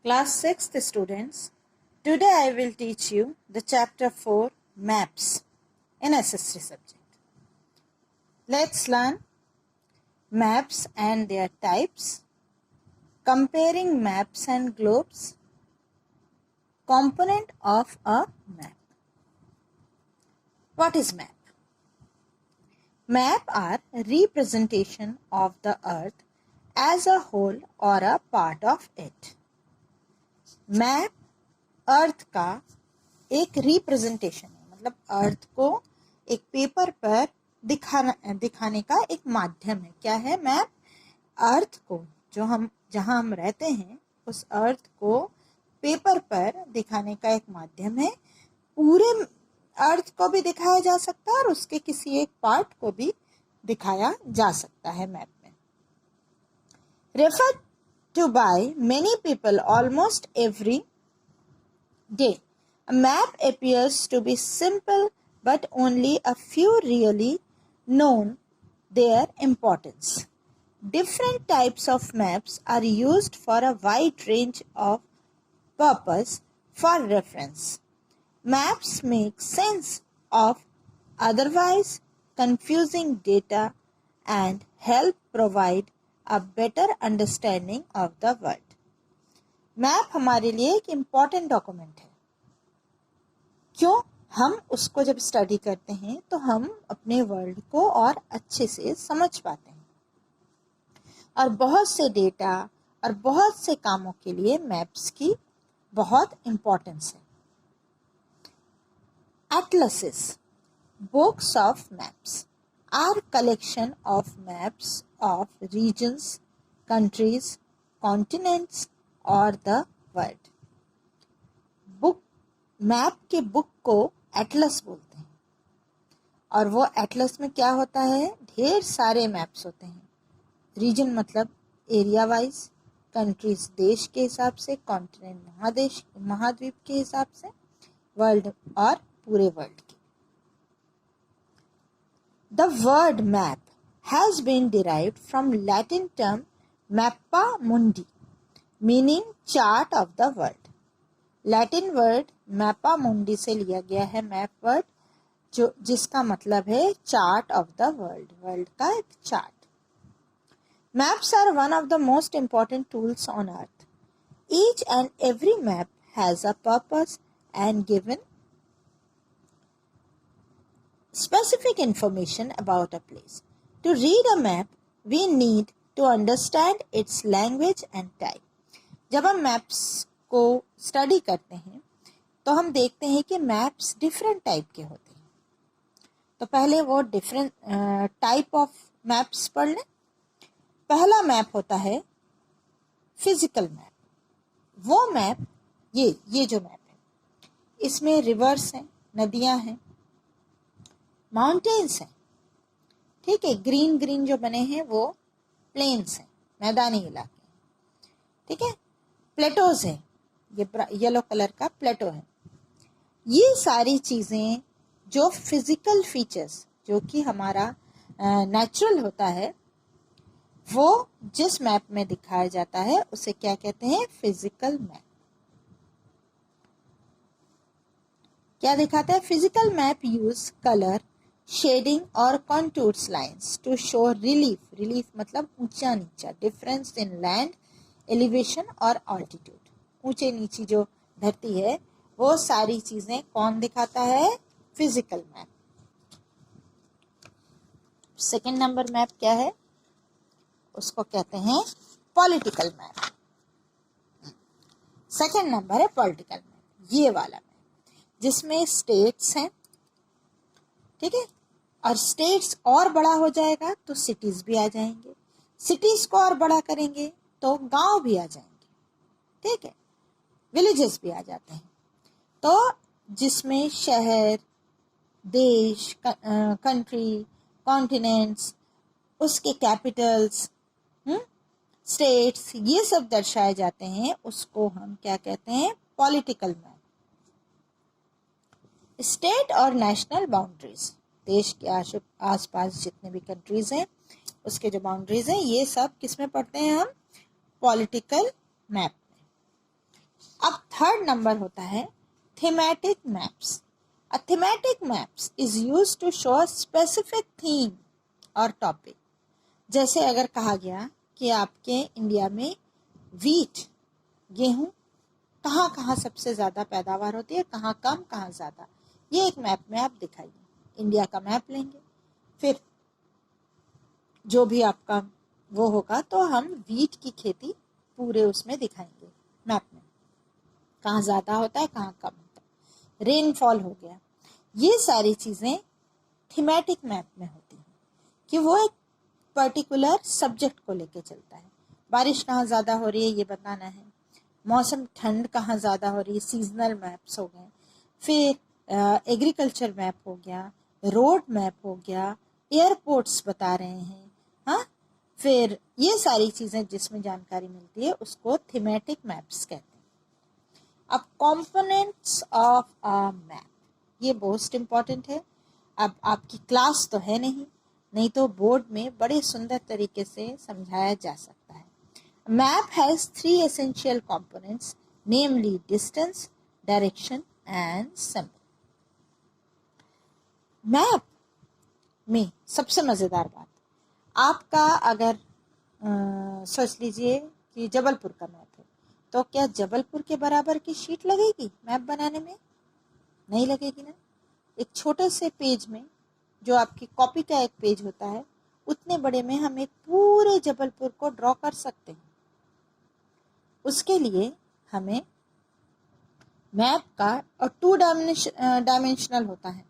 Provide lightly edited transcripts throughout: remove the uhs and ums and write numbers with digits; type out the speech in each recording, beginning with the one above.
Class 6th students, today I will teach you the chapter 4 maps in SST subject. Let's learn maps and their types, comparing maps and globes, component of a map. What is map? Map are representation of the earth as a whole or a part of it. Map earth का एक representation है, मतलब अर्थ को एक paper पर दिखाने का एक माध्यम है. क्या है मैप? अर्थ को, जहां हम रहते हैं उस अर्थ को पेपर पर दिखाने का एक माध्यम है. पूरे अर्थ को भी दिखाया जा सकता है और उसके किसी एक पार्ट को भी दिखाया जा सकता है मैप में. Refer to by many people almost every day. A map appears to be simple, but only a few really known their importance. Different types of maps are used for a wide range of purpose. For reference, maps make sense of otherwise confusing data and help provide a better understanding of the world. Map हमारे लिए एक important document है. क्यों? हम उसको जब study करते हैं तो हम अपने वर्ल्ड को और अच्छे से समझ पाते हैं और बहुत से डेटा और बहुत से कामों के लिए मैप्स की बहुत इम्पोर्टेंस है. Atlases, books of maps, are collection of maps of regions, countries, continents or the world. Book, map के बुक को एटलस बोलते हैं और वो एटलस में क्या होता है? ढेर सारे मैप्स होते हैं. रीजन मतलब एरिया वाइज, कंट्रीज देश के हिसाब से, कॉन्टिनेंट महाद्वीप के हिसाब से, वर्ल्ड और पूरे वर्ल्ड के. The word map has been derived from Latin term mappa mundi, meaning chart of the world. Latin word mappa mundi से लिया गया है मैप वर्ड, जिसका मतलब है chart of the world, world का एक chart. Maps are one of the most important tools on earth. Each and every map has a purpose and given specific information about a place. To read a map, we need to understand its language and type. जब हम maps को study करते हैं तो हम देखते हैं कि मैप्स डिफरेंट टाइप के होते हैं. तो पहले वो डिफरेंट टाइप ऑफ मैप्स पढ़ लें. पहला मैप होता है फिजिकल मैप. वो मैप, ये जो मैप है, इसमें रिवर्स हैं, नदियां हैं, माउंटेन्स हैं. ठीक है, ग्रीन ग्रीन जो बने हैं वो प्लेन्स हैं, मैदानी इलाके. ठीक है, प्लेटोज है, ये येलो कलर का प्लेटो है. ये सारी चीज़ें जो फिजिकल फीचर्स, जो कि हमारा नेचुरल होता है, वो जिस मैप में दिखाया जाता है उसे क्या कहते हैं? Physical map. क्या दिखाता है? Physical map use colour, shading और contours lines to show relief. Relief मतलब ऊंचा नीचा, डिफरेंस इन लैंड एलिवेशन और ऑल्टीट्यूड. ऊंचे नीची जो धरती है वो सारी चीजें कौन दिखाता है? Physical map. Second number map क्या है? उसको कहते हैं पॉलिटिकल मैप. सेकंड नंबर है पॉलिटिकल मैप, ये वाला मैप जिसमें स्टेट्स हैं. ठीक है, और स्टेट्स और बड़ा हो जाएगा तो सिटीज भी आ जाएंगे, सिटीज को और बड़ा करेंगे तो गांव भी आ जाएंगे. ठीक है, विलेजेस भी आ जाते हैं. तो जिसमें शहर, देश, कंट्री, कॉन्टिनेंट्स, उसके कैपिटल्स, स्टेट्स, ये सब दर्शाए जाते हैं, उसको हम क्या कहते हैं? Political map. स्टेट और नेशनल बाउंड्रीज, देश के आसपास जितने भी कंट्रीज हैं उसके जो बाउंड्रीज हैं, ये सब किस में पढ़ते हैं हम? पॉलिटिकल मैप में. थर्ड नंबर होता है thematic maps. A thematic maps is used to show a specific theme और टॉपिक. जैसे अगर कहा गया कि आपके इंडिया में वीट, गेहूं कहाँ कहाँ सबसे ज़्यादा पैदावार होती है, कहाँ कम कहाँ ज़्यादा, ये एक मैप में आप दिखाइए. इंडिया का मैप लेंगे, फिर जो भी आपका वो होगा तो हम वीट की खेती पूरे उसमें दिखाएंगे मैप में, कहाँ ज़्यादा होता है कहाँ कम होता है, रेनफॉल हो गया. ये सारी चीज़ें थीमेटिक मैप में होती हैं कि वो एक पर्टिकुलर सब्जेक्ट को लेके चलता है. बारिश कहाँ ज़्यादा हो रही है ये बताना है, मौसम ठंड कहाँ ज़्यादा हो रही है, सीजनल मैप्स हो गए, फिर एग्रीकल्चर मैप हो गया, रोड मैप हो गया, एयरपोर्ट्स बता रहे हैं. हाँ, फिर ये सारी चीज़ें जिसमें जानकारी मिलती है उसको थीमेटिक मैप्स कहते हैं. अब कंपोनेंट्स ऑफ अ मैप, ये मोस्ट इम्पॉर्टेंट है. अब आपकी क्लास तो है नहीं तो बोर्ड में बड़े सुंदर तरीके से समझाया जा सकता है. Map has 3 essential components, namely distance, direction and symbol. Map में सबसे मज़ेदार बात, आपका अगर सोच लीजिए कि जबलपुर का मैप है, तो क्या जबलपुर के बराबर की शीट लगेगी मैप बनाने में? नहीं लगेगी ना. एक छोटे से पेज में, जो आपकी कॉपी का एक पेज होता है, उतने बड़े में हम एक पूरे जबलपुर को ड्रॉ कर सकते हैं. उसके लिए हमें मैप का और 2 डायमेंशनल होता है.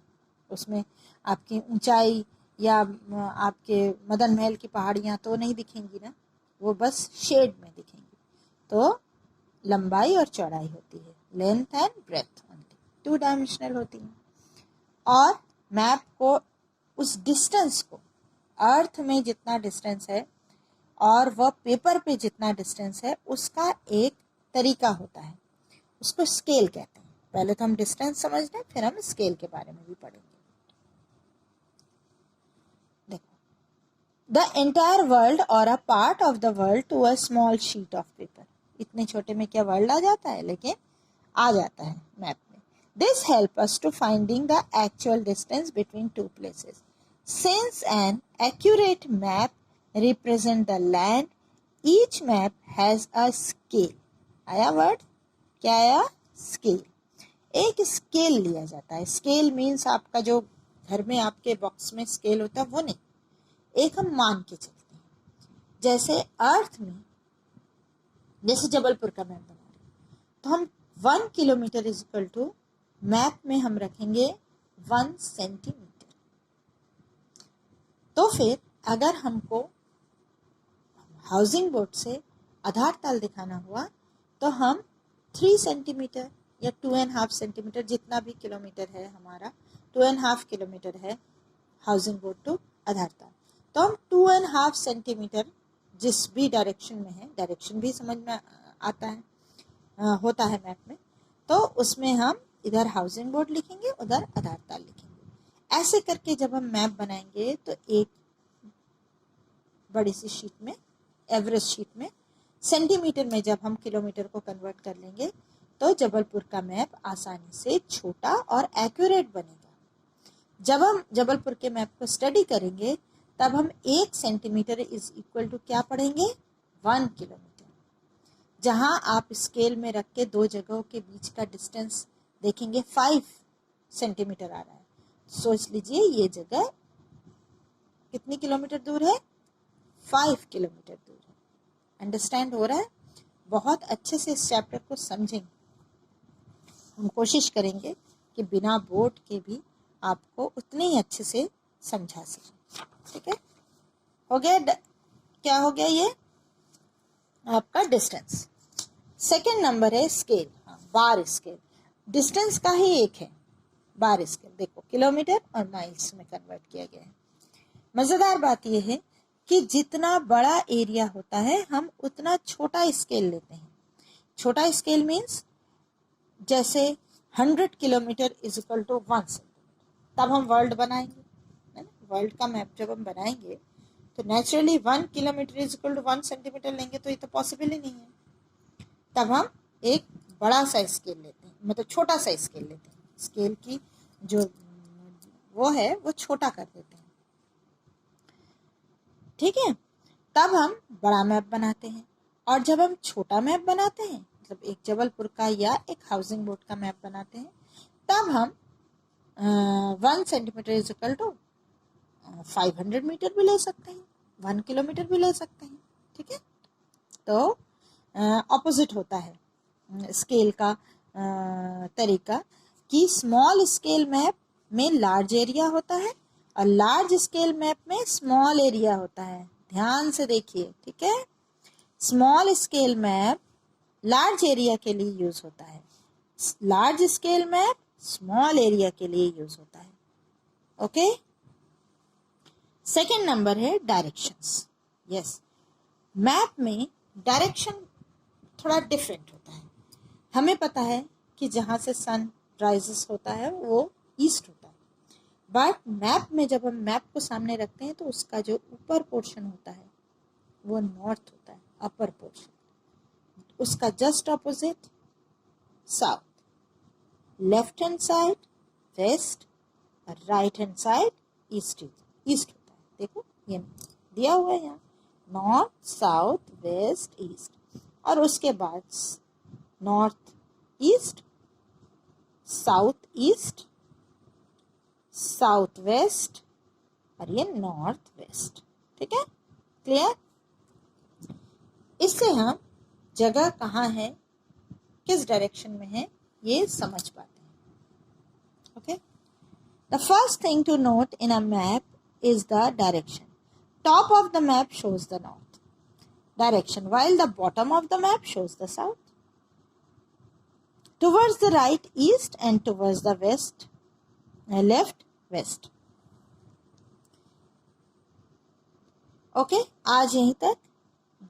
उसमें आपकी ऊंचाई या आपके मदन महल की पहाड़ियाँ तो नहीं दिखेंगी ना, वो बस शेड में दिखेंगी. तो लंबाई और चौड़ाई होती है, length and breadth only, 2 dimensional होती है. और मैप को उस डिस्टेंस को, अर्थ में जितना डिस्टेंस है और वह पेपर पे जितना डिस्टेंस है, उसका एक तरीका होता है, उसको स्केल कहते हैं. पहले तो हम डिस्टेंस समझ लें, फिर हम स्केल के बारे में भी पढ़ेंगे. देखो, द एंटायर वर्ल्ड और a part of the world to a small sheet of paper. इतने छोटे में क्या वर्ल्ड आ जाता है, लेकिन आ जाता है मैप में. This helps us to finding the actual distance between 2 places. Since an accurate map represents the land, each map has a scale. आया वर्ड, क्या आया? स्केल. एक स्केल लिया जाता है. स्केल मीन्स आपका जो घर में आपके बॉक्स में स्केल होता है वो नहीं, एक हम मान के चलते हैं. जैसे अर्थ में, जैसे जबलपुर का मैप बना रहे हैं, तो हम 1 kilometre is equal to, map में हम रखेंगे 1 सेंटीमीटर. तो फिर अगर हमको हाउसिंग बोर्ड से आधार ताल दिखाना हुआ तो हम 3 सेंटीमीटर या 2.5 सेंटीमीटर, जितना भी किलोमीटर है हमारा, 2.5 किलोमीटर है हाउसिंग बोर्ड टू आधार ताल, तो हम 2.5 सेंटीमीटर जिस भी डायरेक्शन में है, डायरेक्शन भी समझ में आता है, होता है मैप में, तो उसमें हम इधर हाउसिंग बोर्ड लिखेंगे, उधर आधार ताल लिखेंगे. ऐसे करके जब हम मैप बनाएंगे तो एक बड़ी सी शीट में, एवरेज शीट में, सेंटीमीटर में जब हम किलोमीटर को कन्वर्ट कर लेंगे तो जबलपुर का मैप आसानी से छोटा और एक्यूरेट बनेगा. जब हम जबलपुर के मैप को स्टडी करेंगे तब हम 1 सेंटीमीटर इज इक्वल टू क्या पढ़ेंगे? 1 किलोमीटर. जहां आप स्केल में रख के 2 जगहों के बीच का डिस्टेंस देखेंगे 5 सेंटीमीटर आ रहा है, सोच लीजिए ये जगह कितनी किलोमीटर दूर है? 5 किलोमीटर दूर है. अंडरस्टैंड हो रहा है? बहुत अच्छे से इस चैप्टर को समझेंगे. हम कोशिश करेंगे कि बिना बोर्ड के भी आपको उतने ही अच्छे से समझा सकें. ठीक है, हो गया. क्या हो गया? ये आपका डिस्टेंस. सेकेंड नंबर है स्केल. बार स्केल. डिस्टेंस का ही एक है बार स्केल. देखो, किलोमीटर और माइल्स में कन्वर्ट किया गया है. मज़ेदार बात यह है कि जितना बड़ा एरिया होता है हम उतना छोटा स्केल लेते हैं. छोटा स्केल मीन्स जैसे 100 kilometre is equal to 1 centimetre. तब हम वर्ल्ड बनाएंगे, है ना. वर्ल्ड का मैप जब हम बनाएंगे तो naturally 1 kilometre is equal to 1 centimetre लेंगे तो ये तो पॉसिबल ही नहीं है. तब हम एक बड़ा सा स्केल लेते हैं, मतलब छोटा सा स्केल लेते हैं, स्केल की जो वो है वो छोटा कर देते हैं, ठीक है। तब हम बड़ा मैप बनाते हैं। और जब हम छोटा मैप बनाते हैं, मतलब एक जबलपुर का या एक हाउसिंग बोर्ड का मैप बनाते हैं, तब हम 1 centimetre is equal to 500 metre भी ले सकते हैं, 1 किलोमीटर भी ले सकते हैं, ठीक है। तो ऑपोजिट होता है स्केल का तरीका कि स्मॉल स्केल मैप में लार्ज एरिया होता है और लार्ज स्केल मैप में स्मॉल एरिया होता है। ध्यान से देखिए, ठीक है। Small scale map large area के लिए यूज होता है, large scale map small area के लिए यूज होता है। ओके। सेकेंड नंबर है डायरेक्शंस। यस, मैप में डायरेक्शन थोड़ा डिफरेंट होता है। हमें पता है कि जहाँ से सन राइजेस होता है वो ईस्ट होता है, बट मैप में जब हम मैप को सामने रखते हैं तो उसका जो ऊपर पोर्शन होता है वो नॉर्थ होता है, अपर पोर्शन। उसका just opposite south, left hand side west और राइट हैंड साइड ईस्ट होता है। देखो ये दिया हुआ है यहाँ, नॉर्थ साउथ वेस्ट ईस्ट, और उसके बाद north east, south east, south west और ये नॉर्थ वेस्ट, ठीक है। क्लियर? इससे हम जगह कहाँ है, किस डायरेक्शन में है, ये समझ पाते हैं। Okay. The first thing to note in a map is the direction. Top of the map shows the north direction while the bottom of the map shows the south. Towards the right east and towards the west left west. Okay, आज यहीं तक।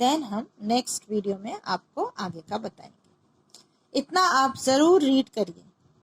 Then हम next video में आपको आगे का बताएंगे। इतना आप ज़रूर रीड करिए।